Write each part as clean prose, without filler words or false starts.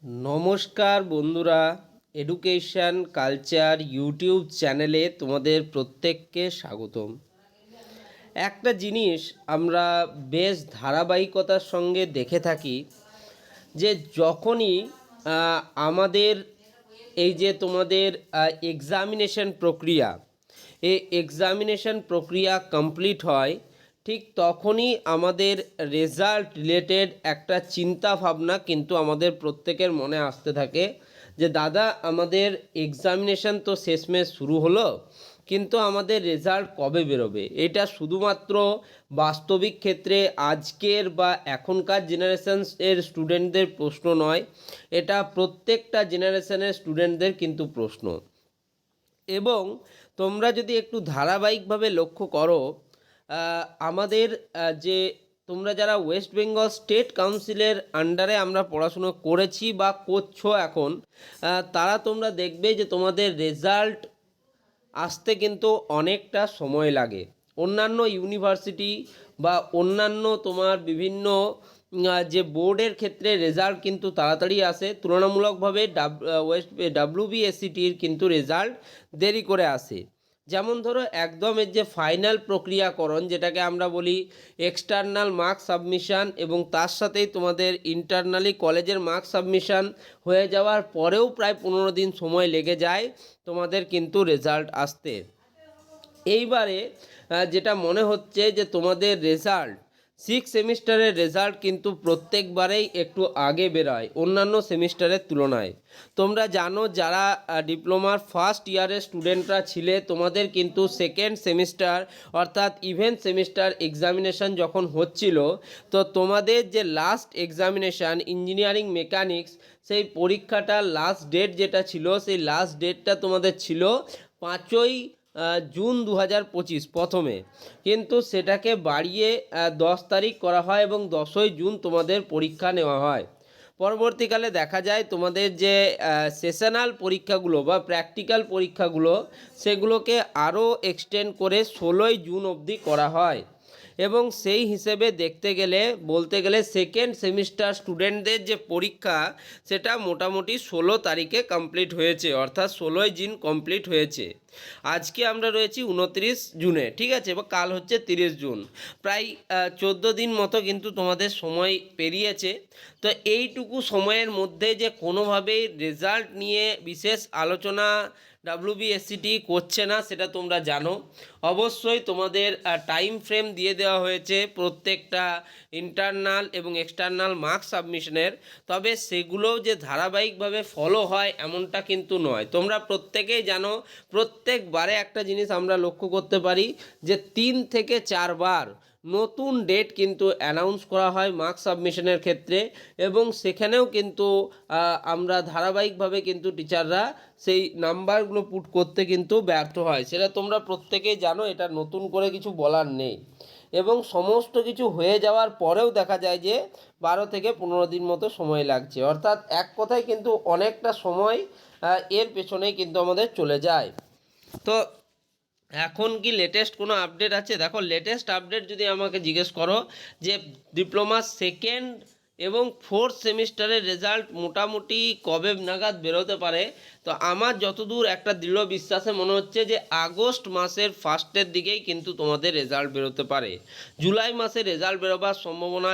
নমস্কার বন্ধুরা, education culture YouTube চ্যানেলে তোমাদের প্রত্যেককে স্বাগতম। একটা জিনিস আমরা বেশ ধারাবাহিকতার সঙ্গে দেখে থাকি যে যখনই আমাদের এই যে তোমাদের এক্সামিনেশন প্রক্রিয়া, এই এক্সামিনেশন প্রক্রিয়া কমপ্লিট হয়, ঠিক তখনই আমাদের রেজাল্ট রিলেটেড একটা চিন্তা ভাবনা কিন্তু আমাদের প্রত্যেকের মনে আসতে থাকে যে দাদা আমাদের এক্সামিনেশন তো শেষমেশ শুরু হলো, কিন্তু আমাদের রেজাল্ট কবে বেরোবে। এটা শুধুমাত্র বাস্তবিক ক্ষেত্রে আজকের বা এখনকার জেনারেশনের স্টুডেন্টদের প্রশ্ন নয়, এটা প্রত্যেকটা জেনারেশনের স্টুডেন্টদের কিন্তু প্রশ্ন। এবং তোমরা যদি একটু ধারাবাহিকভাবে লক্ষ্য করো, আমাদের যে তোমরা যারা ওয়েস্ট বেঙ্গল স্টেট কাউন্সিলের আন্ডারে আমরা পড়াশুনো করেছি বা করছো এখন, তারা তোমরা দেখবে যে তোমাদের রেজাল্ট আসতে কিন্তু অনেকটা সময় লাগে। অন্যান্য ইউনিভার্সিটি বা অন্যান্য তোমার বিভিন্ন যে বোর্ডের ক্ষেত্রে রেজাল্ট কিন্তু তাড়াতাড়ি আসে, তুলনামূলকভাবে ডাব্লিউবিএসসিটির কিন্তু রেজাল্ট দেরি করে আসে। যেমন ধরো একদম এর যে ফাইনাল প্রক্রিয়াকরণ, যেটাকে আমরা বলি এক্সটার্নাল মার্ক সাবমিশন, এবং তার সাথেই তোমাদের ইন্টারনালি কলেজের মার্ক সাবমিশন হয়ে যাওয়ার পরেও প্রায় 15 দিন সময় লেগে যায় তোমাদের কিন্তু রেজাল্ট আসতে। এইবারে যেটা মনে হচ্ছে যে তোমাদের রেজাল্ট, সিক্স সেমিস্টারের রেজাল্ট কিন্তু প্রত্যেকবারেই একটু আগে বেরোয় অন্যান্য সেমিস্টারের তুলনায়। তোমরা জানো যারা ডিপ্লোমার ফার্স্ট ইয়ারের স্টুডেন্টরা ছিলে, তোমাদের কিন্তু সেকেন্ড সেমিস্টার অর্থাৎ ইভেন্ট সেমিস্টার এক্সামিনেশান যখন হচ্ছিল, তো তোমাদের যে লাস্ট এক্সামিনেশান ইঞ্জিনিয়ারিং মেকানিক্স, সেই পরীক্ষাটার লাস্ট ডেট যেটা ছিল, সেই লাস্ট ডেটটা তোমাদের ছিল 5ই জুন 2025 প্রথমে, কিন্তু সেটাকে বাড়িয়ে 10 তারিখ করা হয় এবং 10ই জুন তোমাদের পরীক্ষা নেওয়া হয়। পরবর্তীকালে দেখা যায় তোমাদের যে সেশনাল পরীক্ষাগুলো বা প্র্যাকটিক্যাল পরীক্ষাগুলো, সেগুলোকে আরও এক্সটেন্ড করে 16ই জুন অবধি করা হয়। এবং সেই হিসেবে দেখতে গেলে, বলতে গেলে সেকেন্ড সেমিস্টার স্টুডেন্টদের যে পরীক্ষা, সেটা মোটামুটি 16 তারিখে কমপ্লিট হয়েছে, অর্থাৎ 16ই জুন কমপ্লিট হয়েছে। আজকে আমরা রয়েছি 29 জুনে, ঠিক আছে, বা কাল হচ্ছে 30 জুন। প্রায় 14 দিন মতো কিন্তু তোমাদের সময় পেরিয়েছে। তো এইটুকু সময়ের মধ্যে যে কোনোভাবেই রেজাল্ট নিয়ে বিশেষ আলোচনা ডাব্লিউবিএসসিটি করছে না, সেটা তোমরা জানো। অবশ্যই তোমাদের টাইম ফ্রেম দিয়ে দেওয়া হয়েছে প্রত্যেকটা ইন্টারনাল এবং এক্সটার্নাল মার্কস সাবমিশনের, তবে সেগুলোও যে ধারাবাহিকভাবে ফলো হয় এমনটা কিন্তু নয়। তোমরা প্রত্যেকেই জানো, প্রত্যেকবারে একটা জিনিস আমরা লক্ষ্য করতে পারি যে 3 থেকে 4 বার নতুন ডেট কিন্তু অ্যানাউন্স করা হয় মার্কস সাবমিশনের ক্ষেত্রে, এবং সেখানেও কিন্তু আমরা ধারাবাহিকভাবে কিন্তু টিচাররা সেই নাম্বারগুলো পুট করতে কিন্তু ব্যর্থ হয়। সেটা তোমরা প্রত্যেকেই জানো, এটা নতুন করে কিছু বলার নেই। এবং সমস্ত কিছু হয়ে যাওয়ার পরেও দেখা যায় যে 12 থেকে 15 দিন মতো সময় লাগছে, অর্থাৎ এক কথায় কিন্তু অনেকটা সময় এর পেছনেই কিন্তু আমাদের চলে যায়। তো এখন কি লেটেস্ট কোনো আপডেট আছে? দেখো, লেটেস্ট আপডেট যদি আমাকে জিজ্ঞেস করো যে ডিপ্লোমা সেকেন্ড এবং ফোর্থ সেমিস্টারের রেজাল্ট মোটামুটি কবে নাগাদ বেরোতে পারে, তো আমার যতদূর একটা দৃঢ় বিশ্বাসে মনে হচ্ছে যে আগস্ট মাসের ফার্স্টের দিকেই কিন্তু তোমাদের রেজাল্ট বেরোতে পারে। জুলাই মাসে রেজাল্ট বেরোবার সম্ভাবনা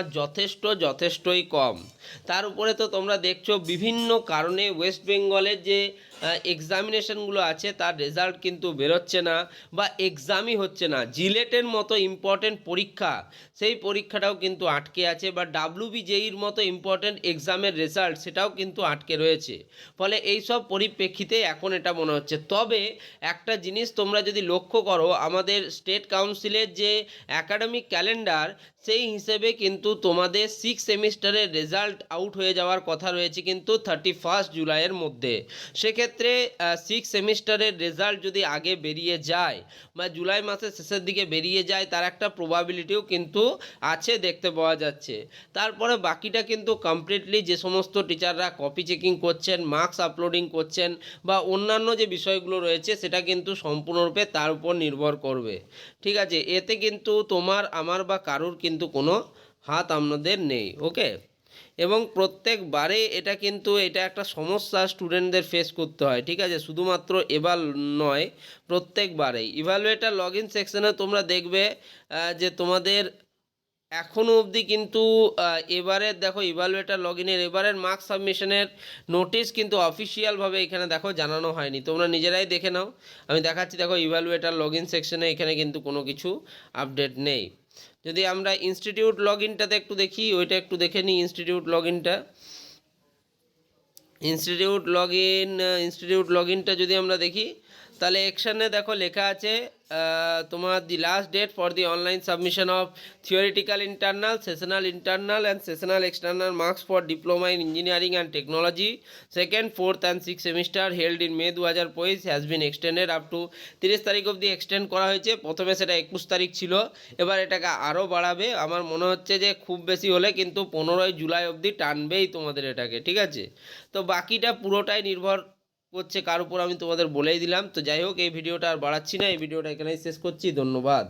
যথেষ্টই কম। তার উপরে তো তোমরা দেখছো বিভিন্ন কারণে ওয়েস্ট বেঙ্গলের যে এক্সামিনেশনগুলো আছে তার রেজাল্ট কিন্তু বেরোচ্ছে না বা এক্সামই হচ্ছে না। জিলেটের মতো ইম্পর্টেন্ট পরীক্ষা, সেই পরীক্ষাটাও কিন্তু আটকে আছে, বা ডাব্লিউবিজেইর মতো ইম্পর্টেন্ট এক্সামের রেজাল্ট সেটাও কিন্তু আটকে রয়েছে। ফলে এইসব পরিপ্রেক্ষিতে এখন এটা মনে হচ্ছে। তবে একটা জিনিস তোমরা যদি লক্ষ্য করো, আমাদের স্টেট কাউন্সিলের যে অ্যাকাডেমিক ক্যালেন্ডার, সেই হিসেবে কিন্তু তোমাদের সিক্স সেমিস্টারের রেজাল্ট আউট হয়ে যাওয়ার কথা রয়েছে কিন্তু 31 জুলাইয়ের মধ্যে। সেক্ষেত্রে সিক্স সেমিস্টারের রেজাল্ট যদি আগে বেরিয়ে যায় বা জুলাই মাসের শেষের দিকে বেরিয়ে যায়, তার একটা প্রবাবিলিটিও কিন্তু আছে, দেখতে পাওয়া যাচ্ছে। তারপরে বাকিটা কিন্তু কমপ্লিটলি যে সমস্ত টিচাররা কপি চেকিং করছেন, মার্কস আপলোডিং করছেন বা অন্যান্য যে বিষয়গুলো রয়েছে, সেটা কিন্তু সম্পূর্ণরূপে তার উপর নির্ভর করবে, ঠিক আছে। এতে কিন্তু তোমার, আমার বা কারুর কিন্তু কোনো হাত আমাদের নেই, ওকে। এবং প্রত্যেকবারে এটা কিন্তু এটা একটা সমস্যা স্টুডেন্টদের ফেস করতে হয়, ঠিক আছে, শুধুমাত্র এবার নয়, প্রত্যেকবারেই। ইভ্যালুয়েটার লগ ইন সেকশনে তোমরা দেখবে যে তোমাদের এখনও অবধি কিন্তু এবারের দেখো ইভ্যালুয়েটার লগ ইনের এবারের মার্কস সাবমিশনের নোটিশ কিন্তু অফিসিয়ালভাবে এখানে দেখো জানানো হয়নি। তোমরা নিজেরাই দেখে নাও, আমি দেখাচ্ছি। দেখো ইভ্যালুয়েটার লগ ইন সেকশনে এখানে কিন্তু কোনো কিছু আপডেট নেই। যদি আমরা ইনস্টিটিউট লগ ইনটাতে একটু দেখি, ওইটা একটু দেখে নিই। ইনস্টিটিউট লগ ইনটা যদি আমরা দেখি, তাহলে এখানে দেখো লেখা আছে তোমার the last date for the online submission of theoretical internal, sessional internal and sessional external marks for diploma in engineering and technology second, fourth and six semester held in May 2025 has been extended up to 30 তারিখ অবধি extend করা হয়েছে। প্রথমে সেটা 21 তারিখ ছিল, এবার এটাকে আরও বাড়াবে। আমার মনে হচ্ছে যে খুব বেশি হলে কিন্তু 15 জুলাই অবধি টানবেই তোমাদের এটাকে, ঠিক আছে। তো বাকিটা পুরোটাই নির্ভর করছে কার উপর, আমি তোমাদের বলেই দিলাম। তো যাই হোক, এই ভিডিওটা আর বাড়াচ্ছি না, এই ভিডিওটা এখানেই শেষ করছি। ধন্যবাদ।